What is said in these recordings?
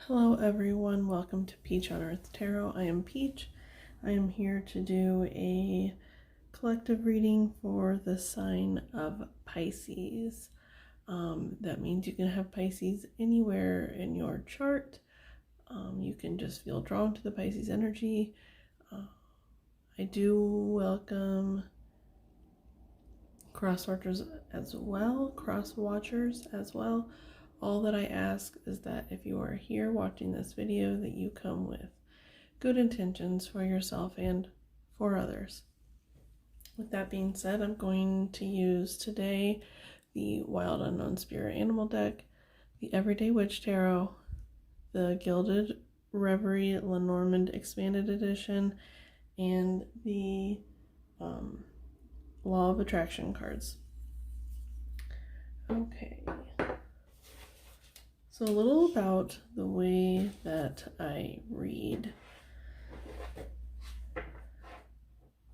Hello everyone, welcome to Peach on Earth Tarot. I am Peach. I am here to do a collective reading for the sign of Pisces. That means you can have Pisces anywhere in your chart. You can just feel drawn to the Pisces energy. I do welcome cross-watchers as well. All that I ask is that if you are here watching this video, that you come with good intentions for yourself and for others. With that being said, I'm going to use today the Wild Unknown Spirit Animal deck, the Everyday Witch Tarot, the Gilded Reverie Lenormand Expanded Edition, and the Law of Attraction cards. Okay. So a little about the way that I read.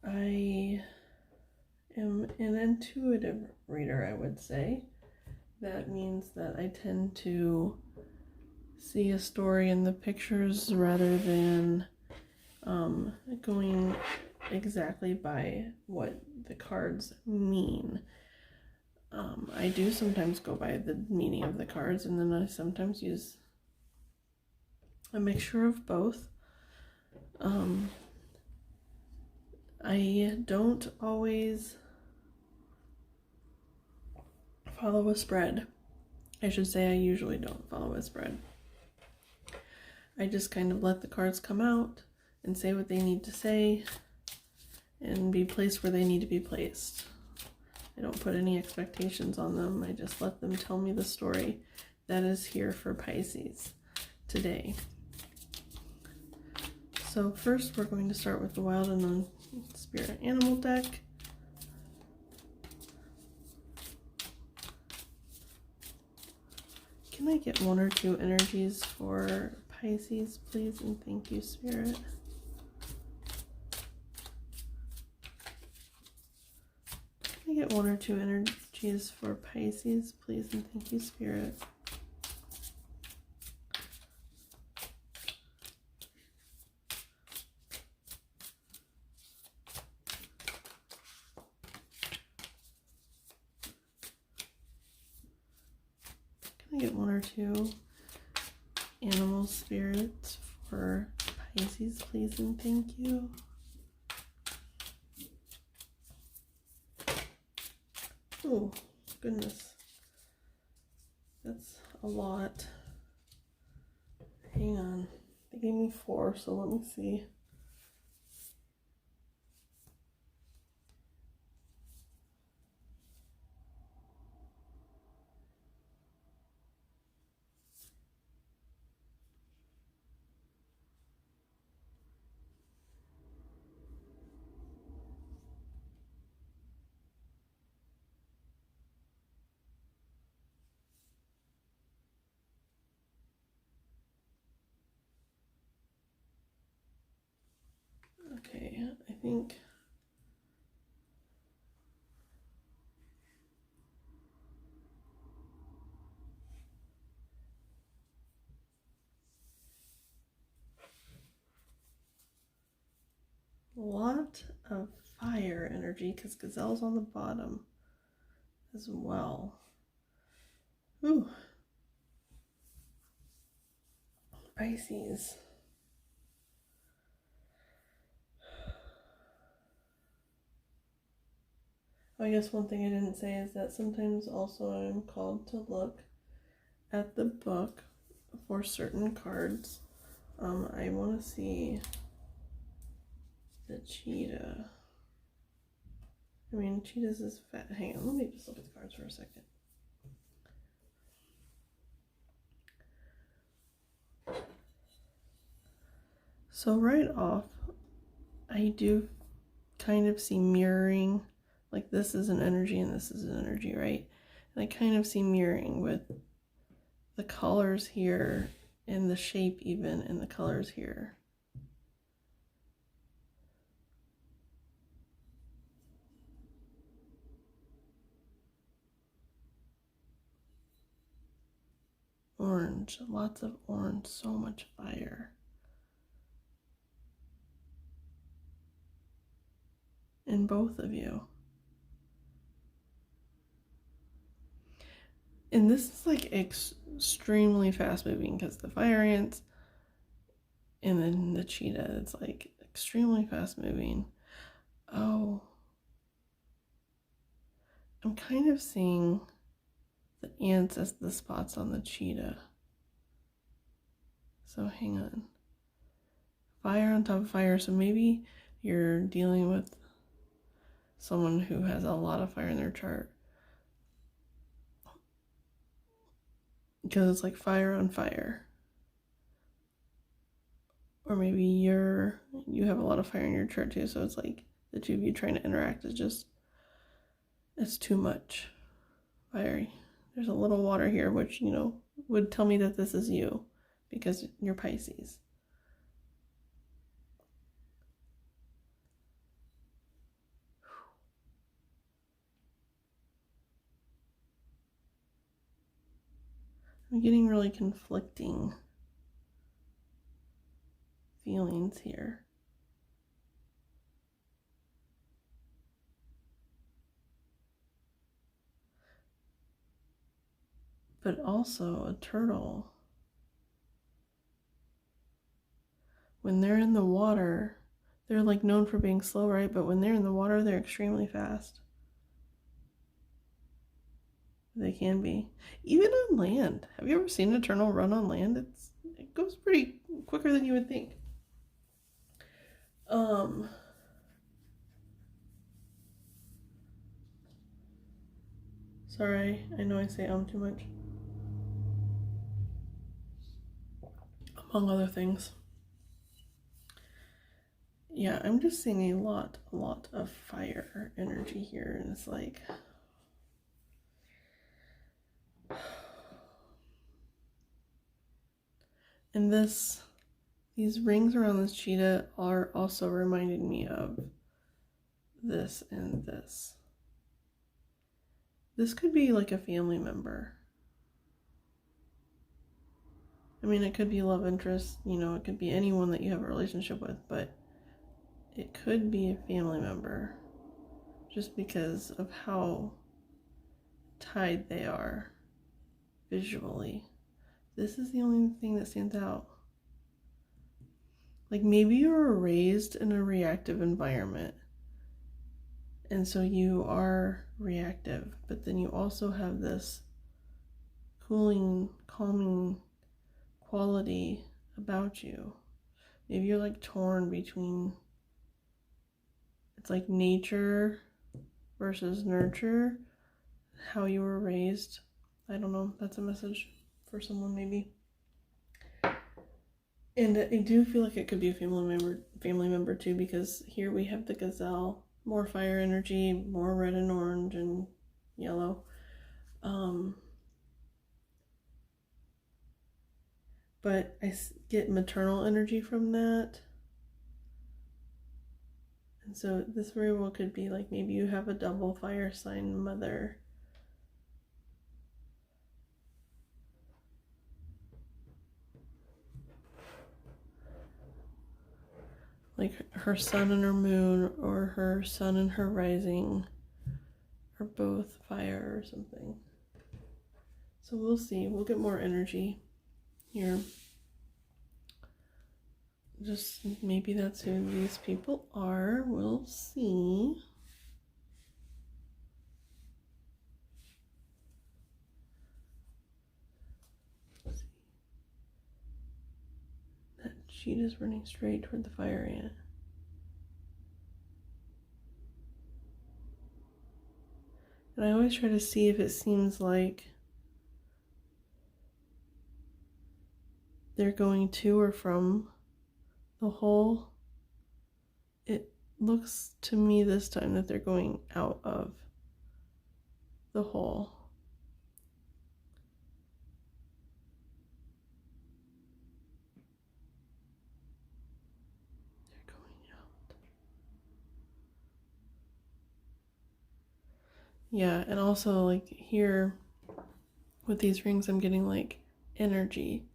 I am an intuitive reader, I would say. That means that I tend to see a story in the pictures rather than going exactly by what the cards mean. I do sometimes go by the meaning of the cards, and then I sometimes use a mixture of both. I don't always follow a spread. I should say I usually don't follow a spread. I just kind of let the cards come out and say what they need to say and be placed where they need to be placed. I don't put any expectations on them. I just let them tell me the story that is here for Pisces today. So first we're going to start with the Wild Unknown Spirit Animal deck. Can I get one or two energies for Pisces, please? And thank you, Spirit. Can I get one or two energies for Pisces, please? And thank you, Spirit. Can I get one or two animal spirits for Pisces, please? And thank you. Oh, goodness. That's a lot. Hang on. They gave me 4, so let me see. Okay, I think a lot of fire energy because Gazelle's on the bottom as well. Ooh. Pisces. I guess one thing I didn't say is that sometimes also I'm called to look at the book for certain cards. I want to see the cheetah. I mean, cheetahs is fat. Hang on, let me just look at the cards for a second. So right off, I do kind of see mirroring. Like this is an energy and this is an energy, right? And I kind of see mirroring with the colors here and the shape even and the colors here. orange, lots of orange, so much fire. In both of you. And this is like extremely fast moving because the fire ants and then the cheetah, it's like extremely fast moving. Oh, I'm kind of seeing the ants as the spots on the cheetah. So hang on. Fire on top of fire. So maybe you're dealing with someone who has a lot of fire in their chart. Because it's like fire on fire. Or maybe you have a lot of fire in your chart too, so it's like the two of you trying to interact is just, it's too much fire. There's a little water here, which, would tell me that this is you, because you're Pisces. I'm getting really conflicting feelings here. But also a turtle, when they're in the water, they're like known for being slow, right? But when they're in the water, they're extremely fast. They can be. Even on land. Have you ever seen a turtle run on land? It goes pretty quicker than you would think. Sorry, I know I say too much. Among other things. Yeah, I'm just seeing a lot of fire energy here, and it's like, and these rings around this cheetah are also reminding me of this and this. This could be like a family member. I mean, it could be love interest, it could be anyone that you have a relationship with, but it could be a family member just because of how tied they are visually. This is the only thing that stands out. Like maybe you were raised in a reactive environment, and so you are reactive, but then you also have this cooling, calming quality about you. Maybe you're like torn between, it's like nature versus nurture, how you were raised. I don't know, that's a message for someone maybe. And I do feel like it could be a family member too, because here we have the gazelle, more fire energy, more red and orange and yellow. But I get maternal energy from that. And so this very well could be like maybe you have a double fire sign mother. Like her sun and her moon, or her sun and her rising, are both fire or something. So we'll see. We'll get more energy here. Just maybe that's who these people are. We'll see. That cheetah's running straight toward the fire ant. And I always try to see if it seems like they're going to or from the hole. It looks to me this time that they're going out of the hole. They're going out. Yeah, and also like here with these rings, I'm getting like energy.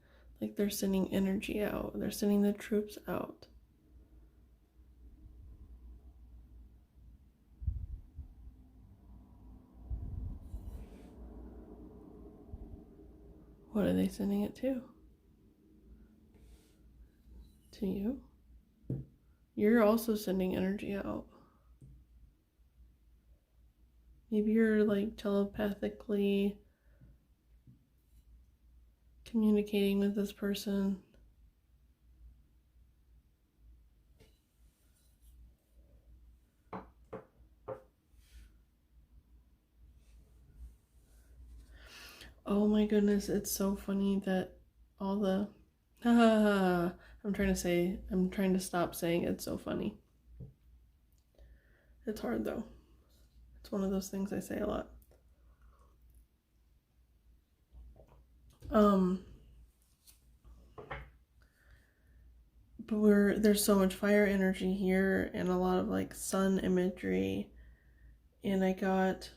Like they're sending energy out. They're sending the troops out. What are they sending it to? To you. You're also sending energy out. Maybe you're like telepathically communicating with this person. Oh my goodness, it's so funny that all the I'm trying to stop saying it's so funny. It's hard though. It's one of those things I say a lot. But there's so much fire energy here and a lot of like sun imagery, and I got,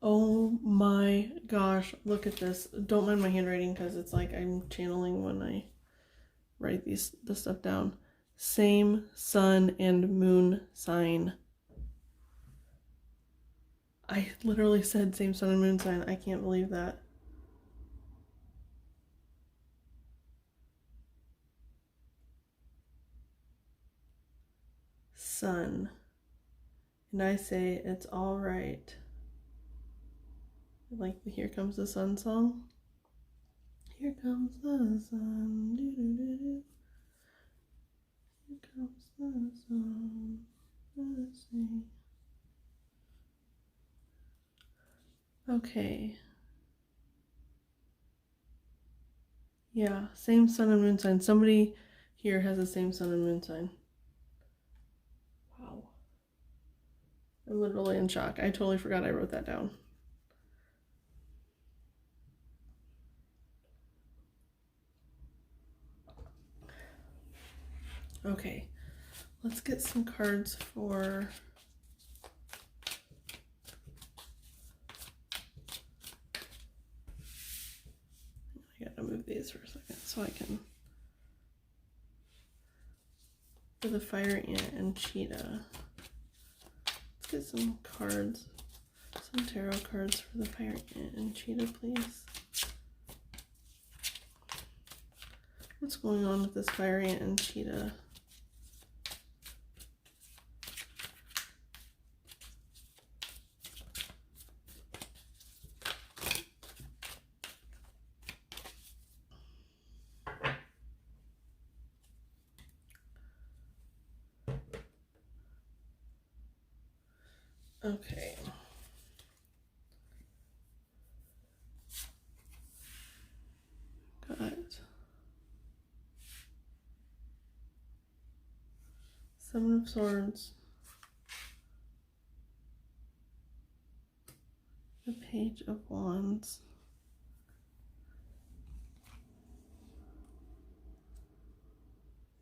oh my gosh, look at this. Don't mind my handwriting because it's like I'm channeling when I write this stuff down. Same sun and moon sign. I literally said same sun and moon sign. I can't believe that. Sun. And I say it's all right. Like the Here Comes the Sun song. Here comes the sun. Doo-doo-doo-doo. Here comes the sun. Let's see. Okay. Yeah, same sun and moon sign. Somebody here has the same sun and moon sign. Wow. I'm literally in shock. I totally forgot I wrote that down. Okay, let's get some cards for I gotta move these for a second so I can, for the fire ant and cheetah. Let's get some cards, some tarot cards for the fire ant and cheetah, please. What's going on with this fire ant and cheetah? Okay. Got Seven of Swords, the Page of Wands,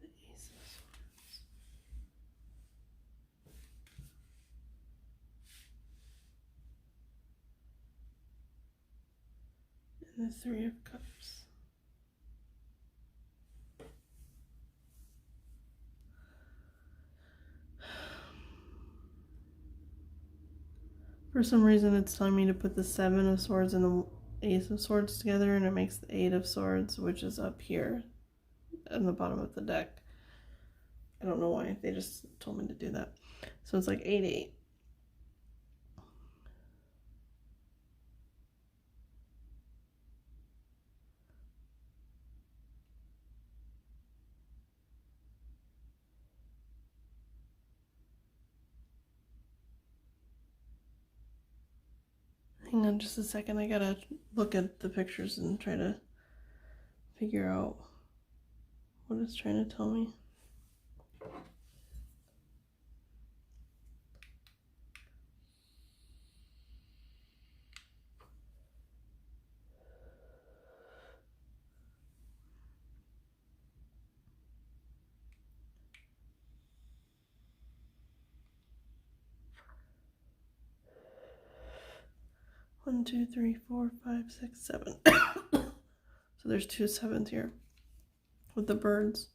the Ace of Swords, and the Three of Cups. For some reason, it's telling me to put the Seven of Swords and the Ace of Swords together, and it makes the Eight of Swords, which is up here in the bottom of the deck. I don't know why. They just told me to do that. So it's like 8, 8. Hang on just a second. I gotta look at the pictures and try to figure out what it's trying to tell me. 1, 2, 3, 4, 5, 6, 7. So there's 2 7s here with the birds.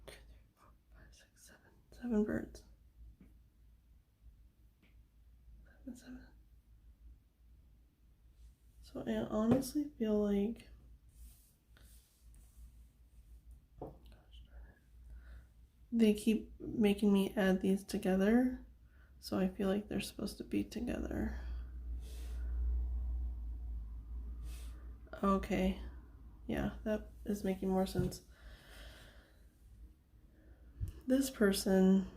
1, 2, 3, 4, 5, 6, 7. 7 birds. 7, 7. So I honestly feel like they keep making me add these together, so I feel like they're supposed to be together. Okay, yeah, that is making more sense. This person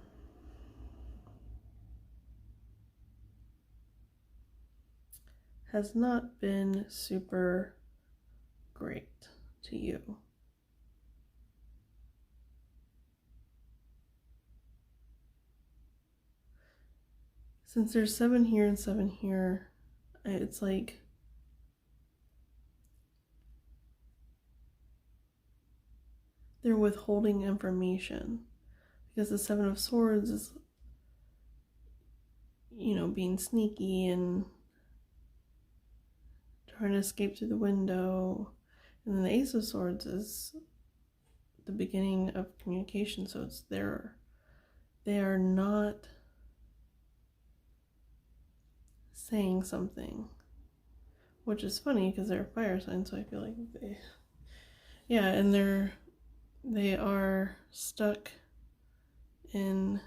has not been super great to you. Since there's 7 here and 7 here, it's like they're withholding information, because the 7 of Swords is, you know, being sneaky and trying to escape through the window. And then the Ace of Swords is the beginning of communication, so it's they are not saying something, which is funny because they're a fire sign, so I feel like and they are stuck in,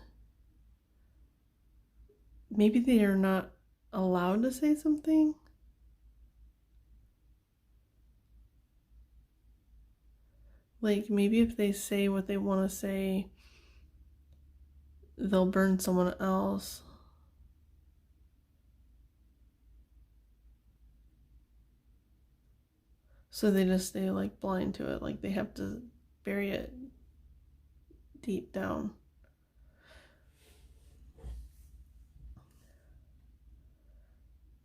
maybe they are not allowed to say something. Like, maybe if they say what they want to say, they'll burn someone else. So they just stay like blind to it, like they have to bury it deep down.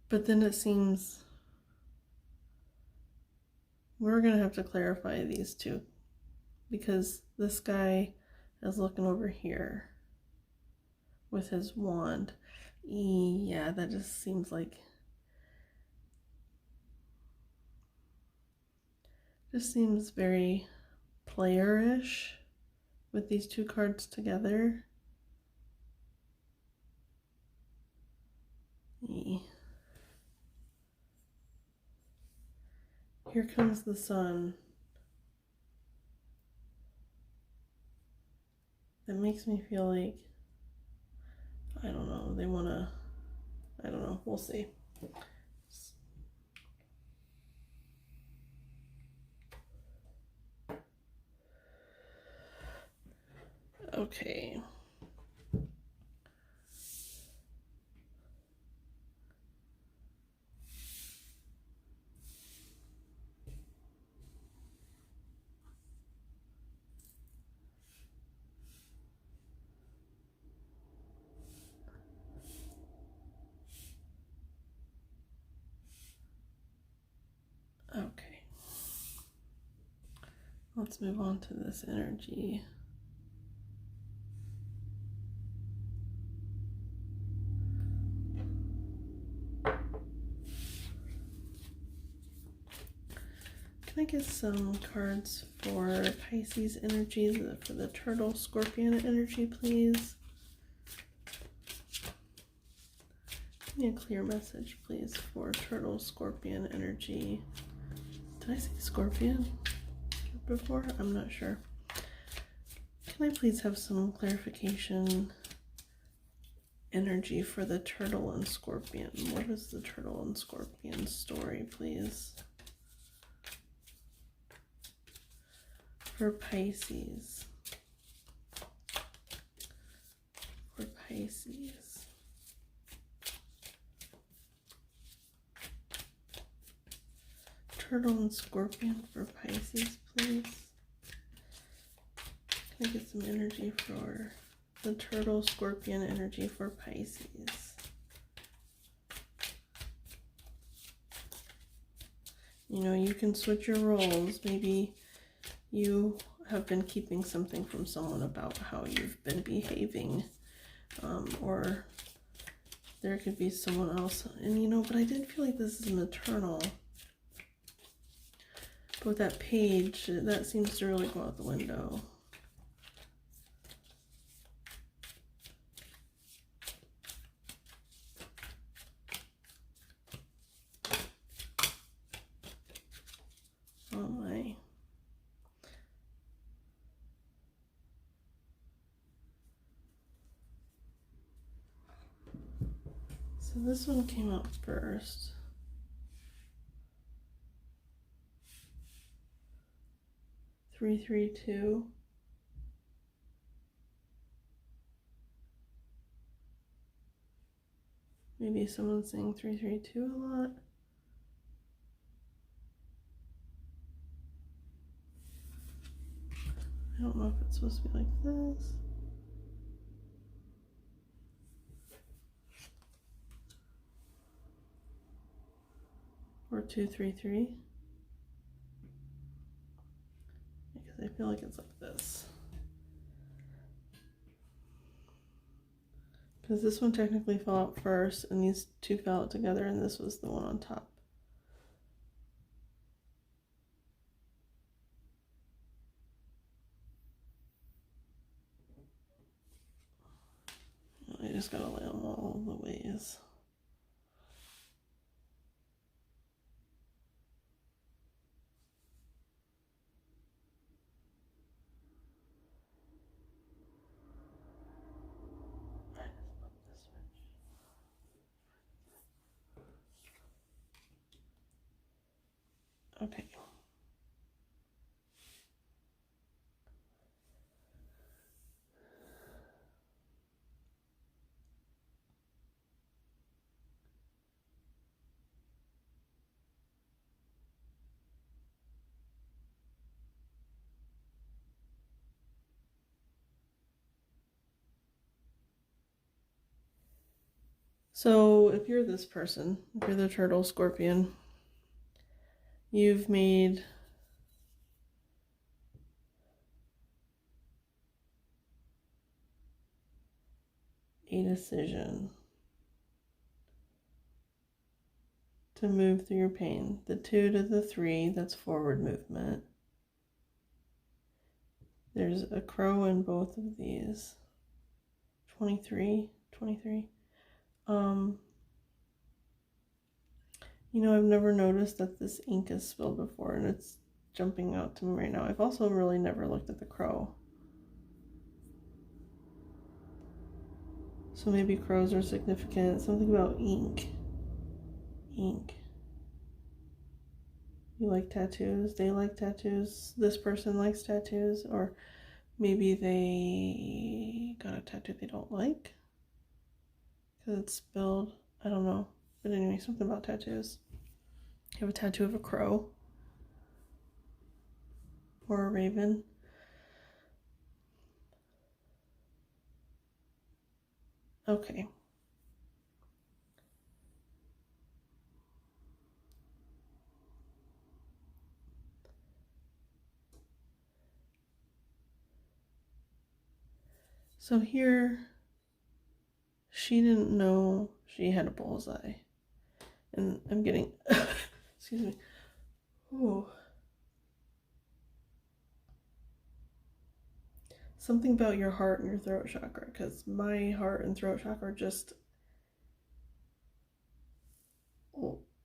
But then it seems we're gonna have to clarify these two, because this guy is looking over here with his wand. Yeah, that just seems like, just seems very player-ish with these 2 cards together. Here comes the sun. That makes me feel like, I don't know, they want to, I don't know, we'll see. Okay. Okay. Let's move on to this energy. Can I get some cards for Pisces energy, for the Turtle Scorpion energy, please? Give me a clear message, please, for Turtle Scorpion energy. Did I say Scorpion before? I'm not sure. Can I please have some clarification energy for the Turtle and Scorpion? What is the Turtle and Scorpion story, please? For Pisces. For Pisces. Turtle and Scorpion for Pisces, please. Can I get some energy for the Turtle Scorpion energy for Pisces? You know, you can switch your roles. Maybe you have been keeping something from someone about how you've been behaving, or there could be someone else. And you know, but I did feel like this is maternal. But with that page, that seems to really go out the window. Oh my. So this one came out first. Three, 3, 2. Maybe someone's saying 3, 3, 2 a lot. I don't know if it's supposed to be like this. Or 2, 3, 3. Because I feel like it's like this. Because this one technically fell out first, and these two fell out together, and this was the one on top. I just gotta lay them all the ways. Okay. So if you're this person, if you're the turtle scorpion, you've made a decision to move through your pain. The 2 to the 3, that's forward movement. There's a crow in both of these. 23. You know, I've never noticed that this ink is spilled before, and it's jumping out to me right now. I've also really never looked at the crow. So maybe crows are significant. Something about ink. Ink. You like tattoos? They like tattoos? This person likes tattoos? Or maybe they got a tattoo they don't like because it's spilled. I don't know. But anyway, something about tattoos. You have a tattoo of a crow or a raven. Okay. So here, she didn't know she had a bullseye. And I'm getting, excuse me. Ooh. Something about your heart and your throat chakra, because my heart and throat chakra just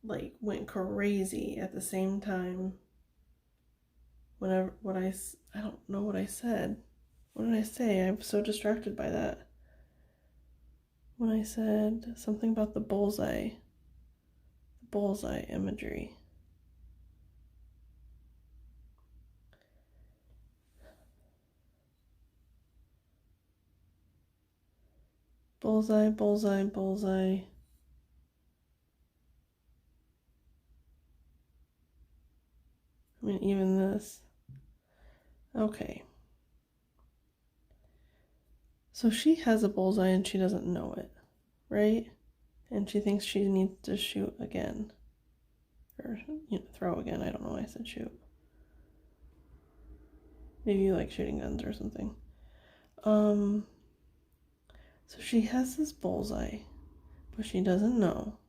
like went crazy at the same time. Whenever I don't know what I said. What did I say? I'm so distracted by that. When I said something about the bullseye imagery. Bullseye. I mean, even this. Okay. So she has a bullseye and she doesn't know it, right? And she thinks she needs to shoot again. Or, throw again. I don't know why I said shoot. Maybe you like shooting guns or something. So she has this bullseye, But she doesn't know.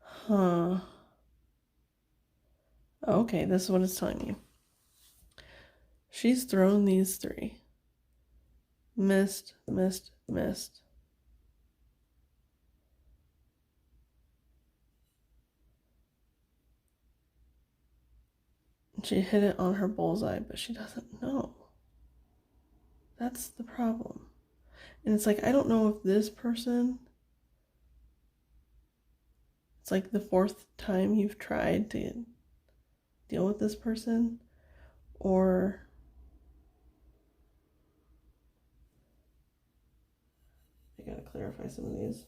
Huh. Okay, this is what it's telling me. She's thrown these three. Missed, missed, missed. She hit it on her bullseye, but she doesn't know. That's the problem. And it's like, I don't know if this person, it's like the fourth time you've tried to deal with this person, or I gotta clarify some of these.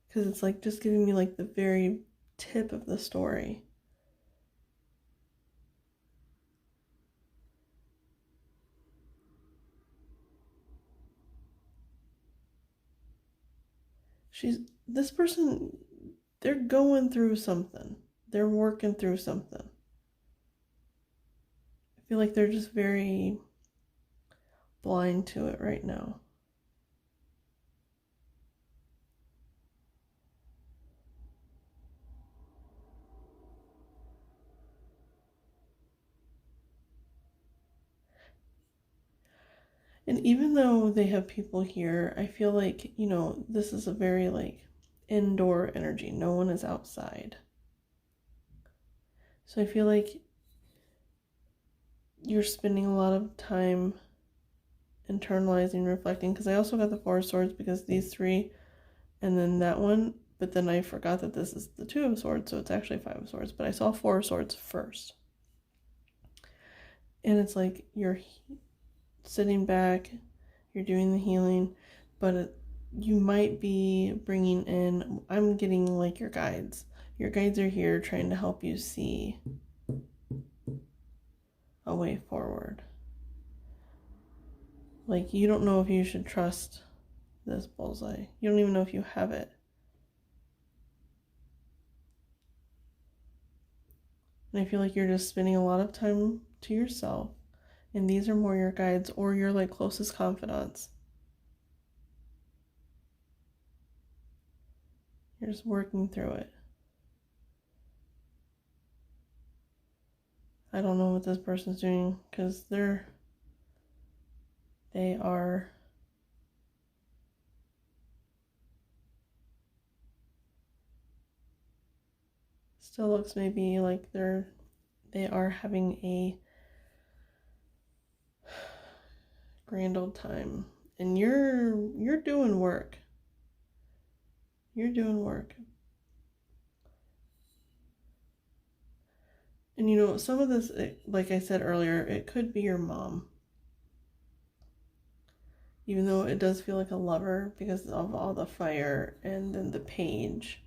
Because it's like just giving me like the very tip of the story. This person, they're going through something. They're working through something. I feel like they're just very blind to it right now. And even though they have people here, I feel like, this is a very like indoor energy. No one is outside. So I feel like you're spending a lot of time internalizing, reflecting, because I also got the Four of Swords because these three and then that one, but then I forgot that this is the Two of Swords, so it's actually Five of Swords, but I saw Four of Swords first. And it's like you're sitting back, you're doing the healing, but you might be bringing in, I'm getting like your guides. Your guides are here trying to help you see a way forward. Like, you don't know if you should trust this bullseye. You don't even know if you have it. And I feel like you're just spending a lot of time to yourself. And these are more your guides or your like closest confidants. You're just working through it. I don't know what this person's doing because they are still looks maybe like they are having a grand old time. And you're doing work. You're doing work. And some of this, like I said earlier, it could be your mom. Even though it does feel like a lover because of all the fire and then the page.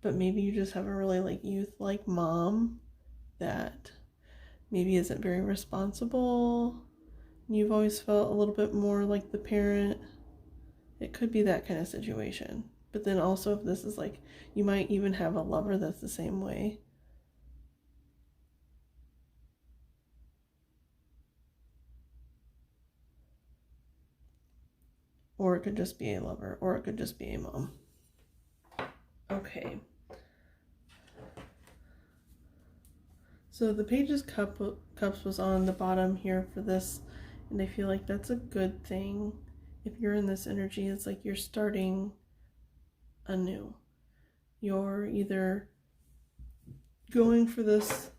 But maybe you just have a really like youth-like mom that maybe isn't very responsible. You've always felt a little bit more like the parent. It could be that kind of situation. But then also if this is like, you might even have a lover that's the same way. Or it could just be a lover, or it could just be a mom. Okay. So the Page's Cups was on the bottom here for this, and I feel like that's a good thing. If you're in this energy, it's like you're starting anew. You're either going for this,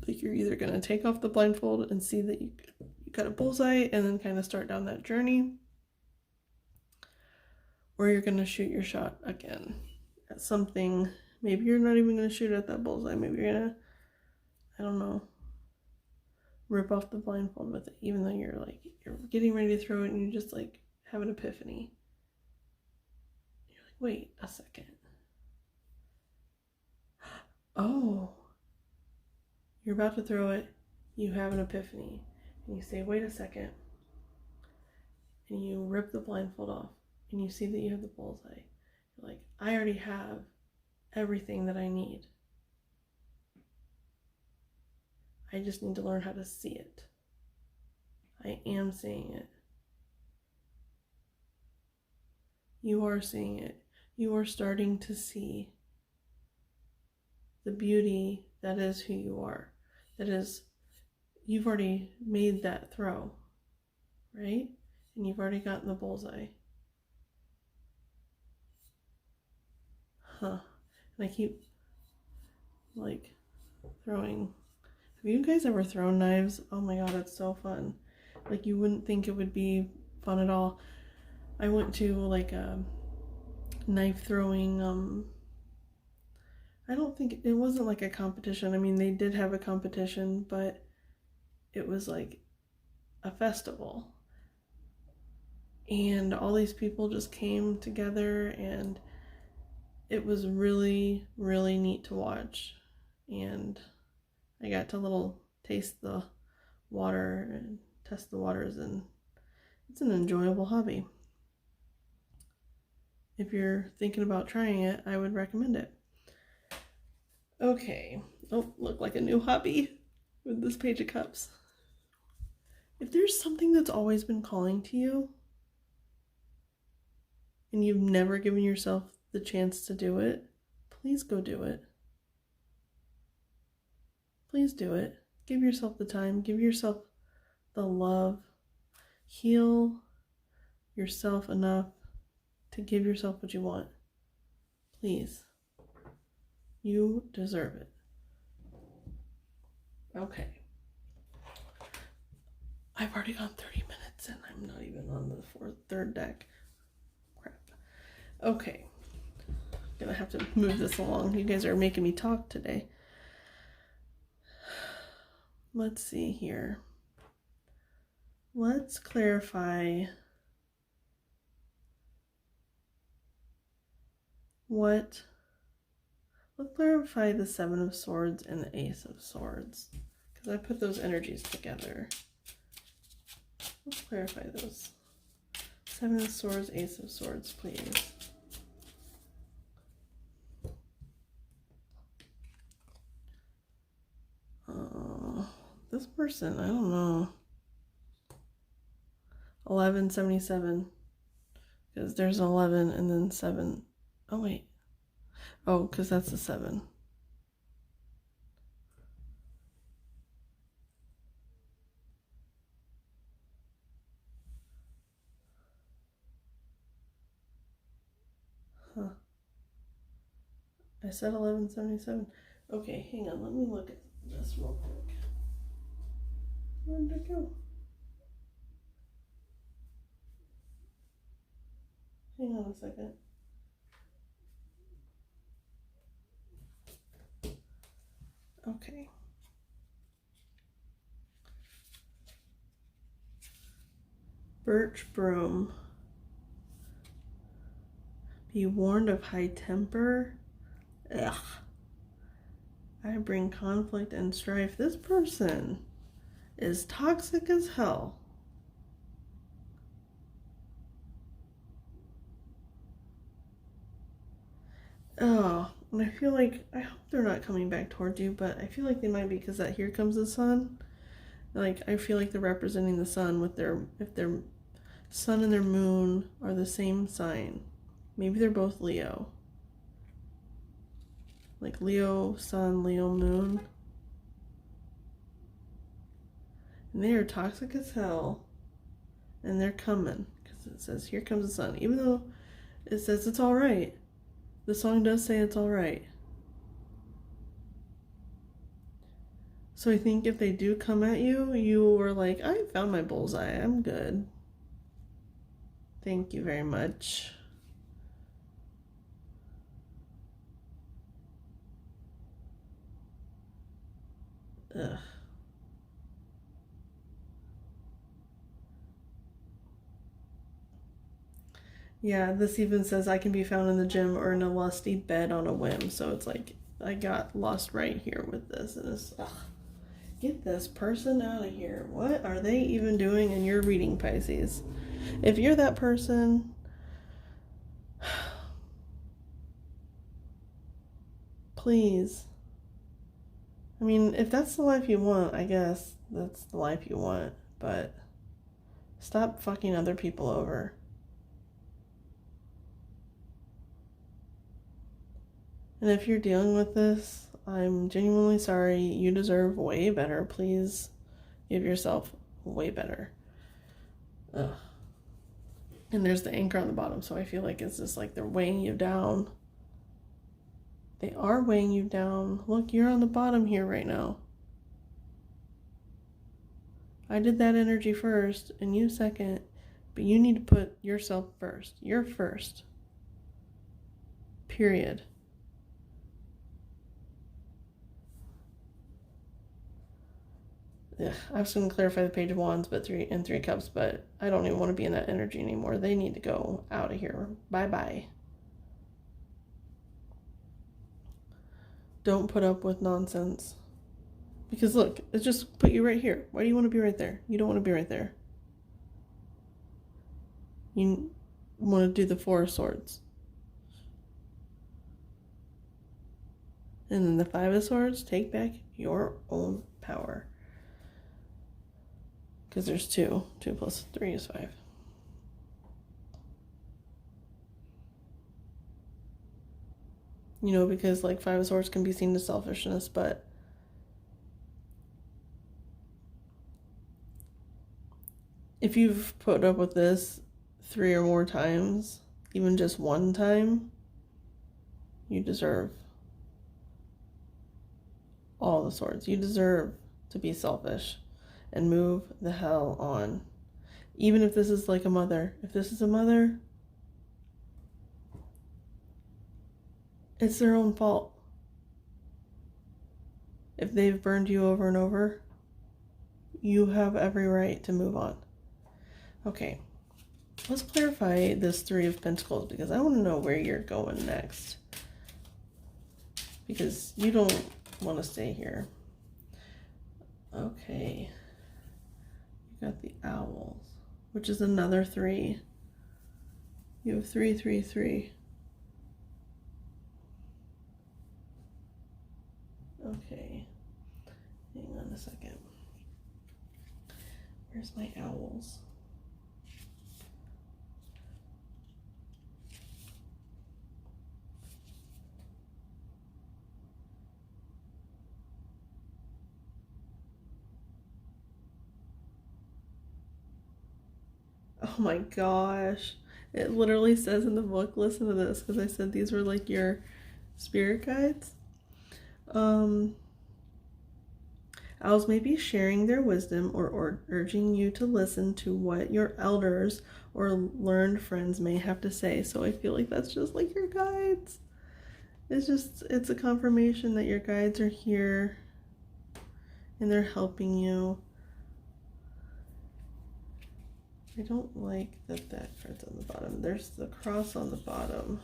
like you're either going to take off the blindfold and see that you got a bullseye and then kind of start down that journey, or you're going to shoot your shot again at something. Maybe you're not even going to shoot at that bullseye. Maybe you're going to, I don't know, rip off the blindfold with it, even though you're getting ready to throw it and you just like have an epiphany. You're like, wait a second. Oh, you're about to throw it you have an epiphany and you say, wait a second, and you rip the blindfold off and you see that you have the bullseye. You're like, I already have everything that I need. I just need to learn how to see it. I am seeing it. You are seeing it. You are starting to see the beauty that is who you are. That is, you've already made that throw, right? And you've already gotten the bullseye. And I keep like throwing. Have you guys ever thrown knives? Oh my god, it's so fun. Like, you wouldn't think it would be fun at all. I went to like a knife throwing, I don't think, it wasn't like a competition. I mean, they did have a competition, but it was like a festival. And all these people just came together, and it was really, really neat to watch. And I got to taste the water and test the waters, and it's an enjoyable hobby. If you're thinking about trying it, I would recommend it. Okay. Oh, look, like a new hobby with this Page of Cups. If there's something that's always been calling to you, and you've never given yourself the chance to do it, please go do it. Please do it. Give yourself the time. Give yourself the love. Heal yourself enough to give yourself what you want. Please. You deserve it. Okay. I've already gone 30 minutes and I'm not even on the third deck. Crap. Okay. Gonna have to move this along. You guys are making me talk today. Let's see here. Let's clarify let's clarify the Seven of Swords and the Ace of Swords, because I put those energies together. Let's clarify those. Seven of Swords, Ace of Swords, please. This person, I don't know. 1177. Because there's 11 and then 7. Oh, wait. Oh, because that's a 7. Huh. I said 1177. Okay, hang on. Let me look at this real quick. Where did it go? Hang on a second. Okay. Birch broom. Be warned of high temper. Ugh. I bring conflict and strife. This person is toxic as hell. Oh, and I feel like, I hope they're not coming back towards you, but I feel like they might be, because that here comes the sun. Like, I feel like they're representing the sun with if their sun and their moon are the same sign. Maybe they're both Leo. Like Leo sun, Leo moon. And they are toxic as hell. And they're coming. Because it says, here comes the sun. Even though it says it's alright. The song does say it's alright. So I think if they do come at you, you are like, I found my bullseye. I'm good. Thank you very much. Ugh. Yeah, this even says I can be found in the gym or in a lusty bed on a whim. So it's like I got lost right here with this, and Get this person out of here. What are they even doing in your reading, Pisces? If you're that person, please. I mean, if that's the life you want, I guess that's the life you want. But stop fucking other people over. And if you're dealing with this, I'm genuinely sorry. You deserve way better. Please give yourself way better. Ugh. And there's the anchor on the bottom, so I feel like it's just like they're weighing you down. They are weighing you down. Look, you're on the bottom here right now. I did that energy first and you second, but you need to put yourself first. You're first. Period. Ugh, I was going to clarify the Page of Wands, but three Cups, but I don't even want to be in that energy anymore. They need to go out of here. Bye-bye. Don't put up with nonsense. Because look, it just put you right here. Why do you want to be right there? You don't want to be right there. You want to do the Four of Swords. And then the Five of Swords, take back your own power. Because there's 2. 2 plus 3 is 5. You know, because like Five of Swords can be seen as selfishness, but if you've put up with this 3 or more times, even just one time, you deserve all the swords. You deserve to be selfish and move the hell on. Even if this is like a mother. If this is a mother, it's their own fault. If they've burned you over and over, you have every right to move on. Okay, let's clarify this 3 of Pentacles because I want to know where you're going next. Because you don't want to stay here. Okay. You got the Owls, which is another 3. You have 3, 3, 3. Okay. Hang on a second. Where's my Owls? Oh my gosh. It literally says in the book, listen to this, because I said these were like your spirit guides. Owls may be sharing their wisdom or urging you to listen to what your elders or learned friends may have to say. So I feel like that's just like your guides. It's a confirmation that your guides are here and they're helping you. I don't like that card's on the bottom. There's the cross on the bottom.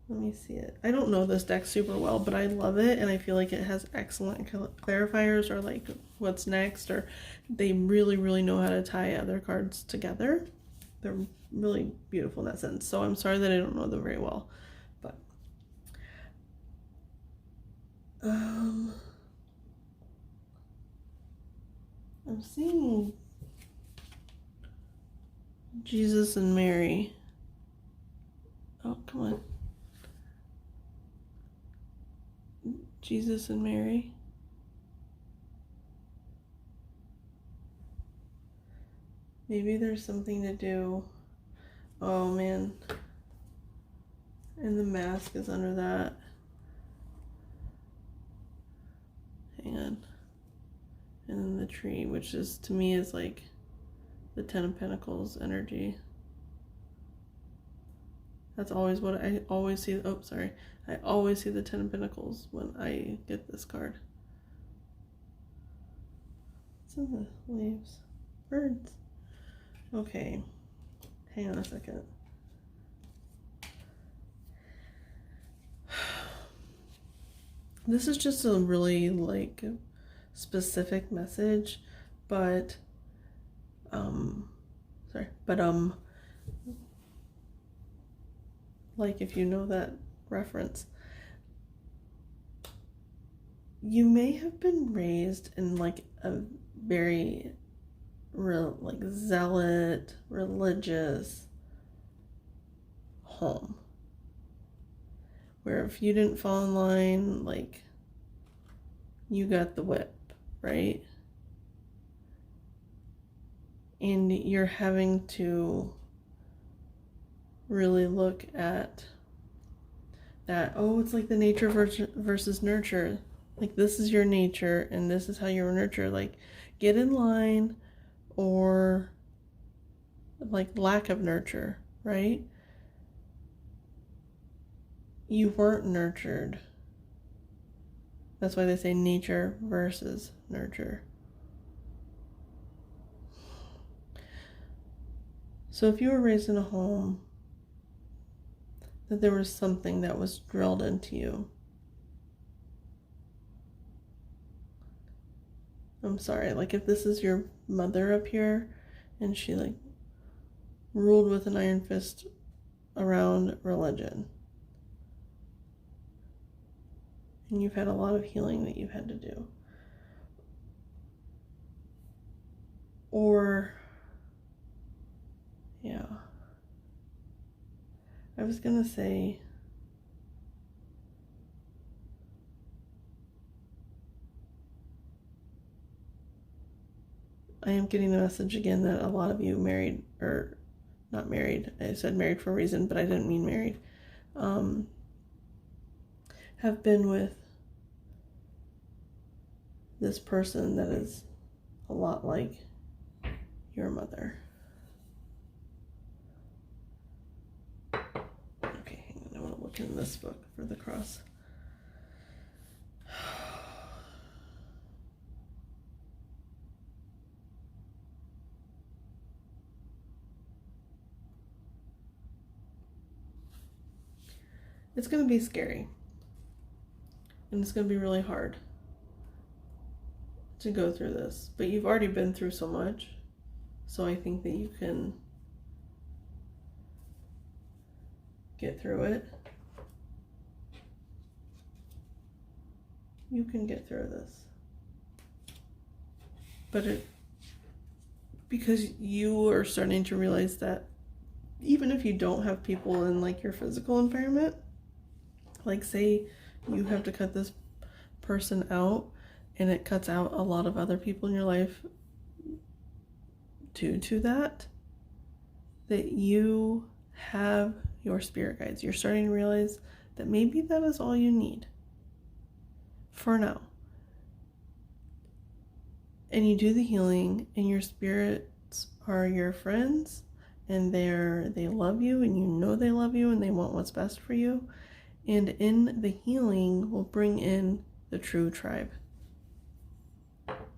Let me see it. I don't know this deck super well, but I love it, and I feel like it has excellent clarifiers, or like what's next, or they really, really know how to tie other cards together. They're really beautiful in that sense. So I'm sorry that I don't know them very well, but I'm seeing Jesus and Mary. Oh, come on. Jesus and Mary. Maybe there's something to do. Oh man. And the mask is under that. Hang on. And then the tree, which is to me is like the 10 of Pentacles energy. That's always what I always see. Oh, sorry. I always see the 10 of Pentacles when I get this card. What's in the leaves? Birds. Okay. Hang on a second. This is just a really like specific message, but like if you know that reference, you may have been raised in like a very like zealot, religious home, where if you didn't fall in line, like, you got the whip, right? And you're having to really look at that. Oh, it's like the nature versus nurture. Like, this is your nature and this is how you're nurtured. Like, get in line, or like lack of nurture, right? You weren't nurtured. That's why they say nature versus nurture. So if you were raised in a home that there was something that was drilled into you, I'm sorry, like if this is your mother up here and she like ruled with an iron fist around religion, and you've had a lot of healing that you've had to do, or yeah, I was gonna say I am getting the message again that a lot of you married, or not married, I said married for a reason, but I didn't mean married, have been with this person that is a lot like your mother. Okay, hang on, I want to look in this book for the cross. It's going to be scary, and it's going to be really hard to go through this, but you've already been through so much, so I think that you can get through it. You can get through this, but because you are starting to realize that even if you don't have people in like your physical environment, like say you have to cut this person out and it cuts out a lot of other people in your life due to that you have your spirit guides. You're starting to realize that maybe that is all you need for now. And you do the healing, and your spirits are your friends, and they love you, and you know they love you, and they want what's best for you. And in the healing will bring in the true tribe.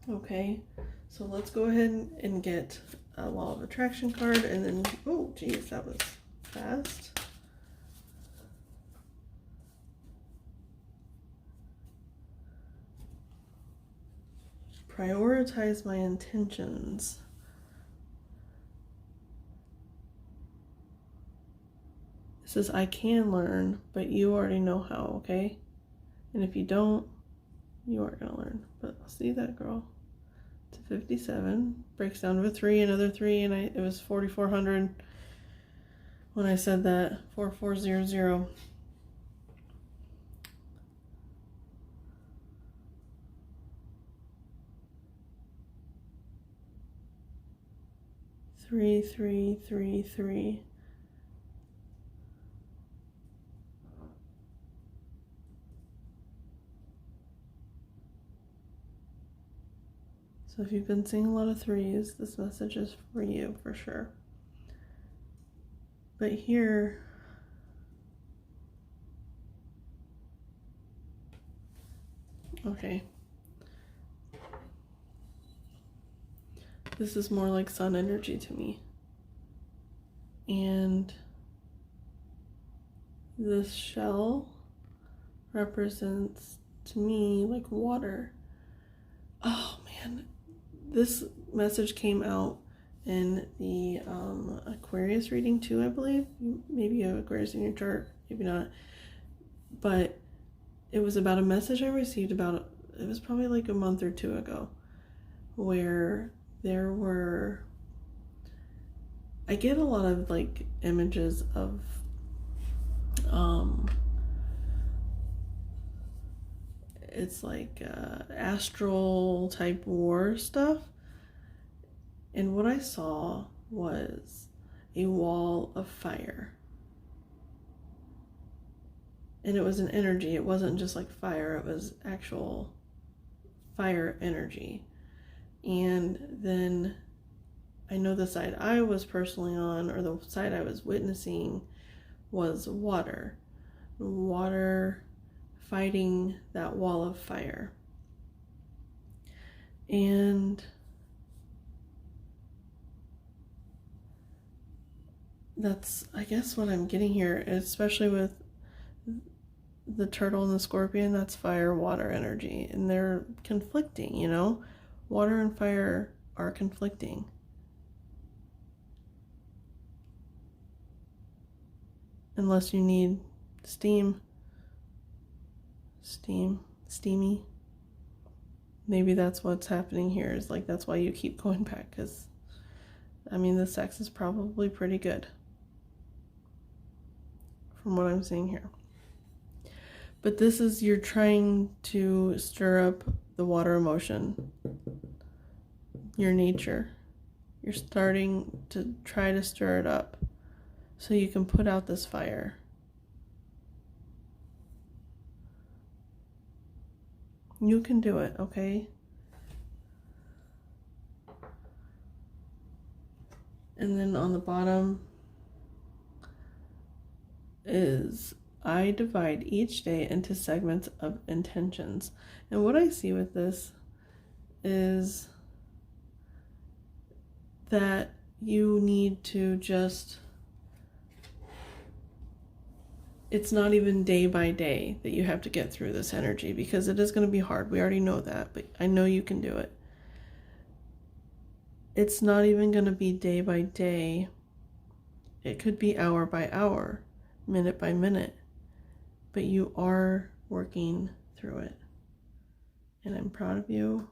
Okay, so let's go ahead and get a law of attraction card, and then, oh geez, that was fast. Prioritize my intentions. It says I can learn, but you already know how, okay? And if you don't, you aren't gonna learn. But I'll see that girl. To 57, breaks down to a 3, another 3, and it was 4,400 when I said that. 4400. Three, 3, 3, 3. So if you've been seeing a lot of 3s, this message is for you for sure. But here, okay, this is more like sun energy to me. And this shell represents to me like water. Oh man, this message came out in the Aquarius reading too, I believe. Maybe you have Aquarius in your chart, maybe not. But it was about a message I received about, it was probably like a month or two ago, where there were, I get a lot of like images of it's like astral type war stuff, and what I saw was a wall of fire, and it was an energy. It wasn't just like fire, it was actual fire energy. And then I know the side I was personally on, or the side I was witnessing, was water fighting that wall of fire. And that's, I guess, what I'm getting here, especially with the turtle and the scorpion. That's fire water energy, and they're conflicting, you know. Water and fire are conflicting. Unless you need steamy. Maybe that's what's happening here, is like that's why you keep going back, because I mean the sex is probably pretty good from what I'm seeing here. But this is, you're trying to stir up the water emotion, your nature. You're starting to try to stir it up so you can put out this fire. You can do it, okay? And then on the bottom is, I divide each day into segments of intentions. And what I see with this is that you need to just, it's not even day by day that you have to get through this energy, because it is going to be hard. We already know that, but I know you can do it. It's not even going to be day by day. It could be hour by hour, minute by minute, but you are working through it. And I'm proud of you.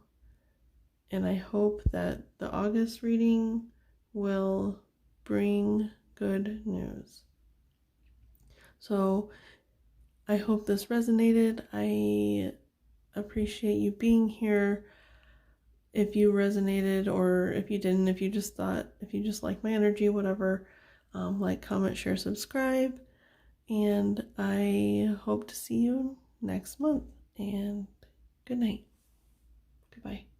And I hope that the August reading will bring good news. So I hope this resonated. I appreciate you being here. If you resonated, or if you didn't, if you just like my energy, whatever, like, comment, share, subscribe. And I hope to see you next month. And good night. Goodbye.